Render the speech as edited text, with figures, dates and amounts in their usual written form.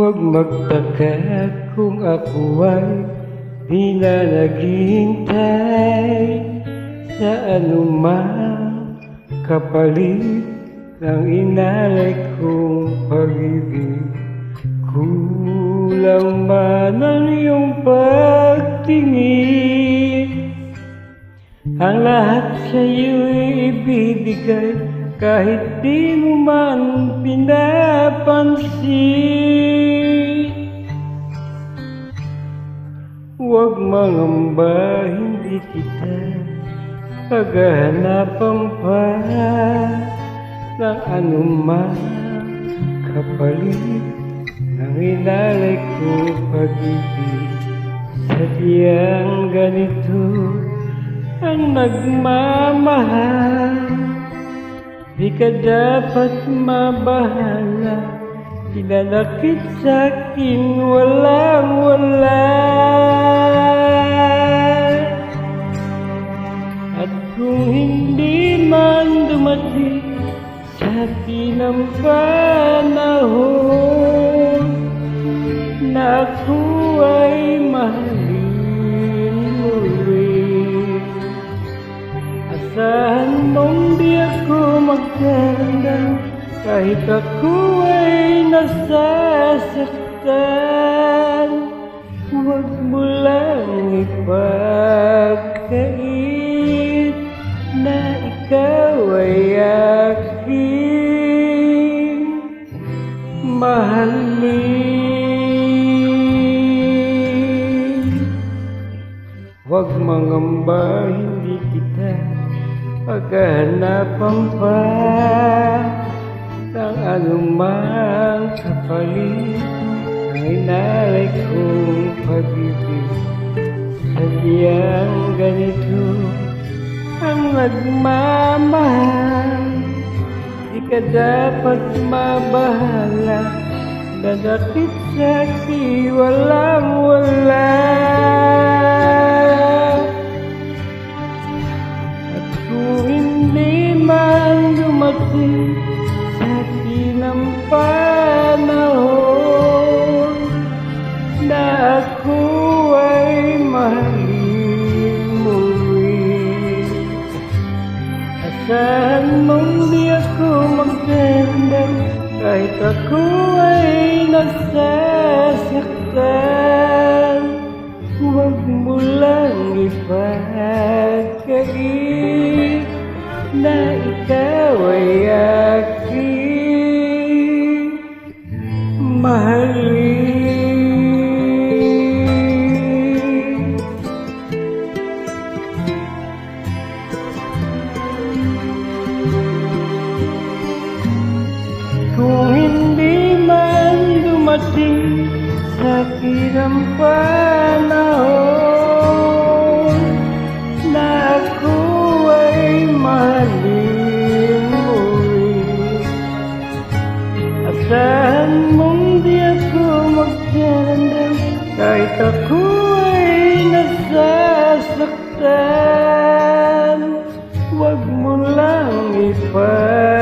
Huwag magtaka kung ako ay di na naghihintay sa anumang kapalit ng inalay kong pag-ibig. Kulang man ang iyong pagtingin, ang lahat sa'yo'y ibibigay kahit di mo man pinapansin. Huwag mangamba, hindi kita paghahanapan pa ng anumang kapalit ng inalay ko pag-ibig. Sadyang ganito ang nagmamahal, di ka dapat mabahala, pinanakit sa'kin walang-wala. At kung hindi man dumating sa atin ang panahon na ako ay mahalin muli, asahan mong di ako magdamdam kahit ako ay nasasaktan. Huwag mo lang ipagkait na ikaw ay aking mahalin. Huwag mangamba, hindi kita paghahanapan pa ng anumang kapalit ng inalay kong pag-ibig. Sadyang ganito ang nagmamahal, di ka dapat mabahala, nanakit sa'kin walang-wala. At kung hindi man dumating sa atin ang panahon na ako ay mahalin muli, asahan mong di ako magdamdam kahit ako ay nasasaktan. Huwag mo lang ipagkait na ikaw ay aking mahalin. Kung hindi man dumating sa akin ang panahon na ako ay mahalin muli, asahan mong di ako magdamdam kahit ako ay nasasaktan. Huwag mo lang ipagkait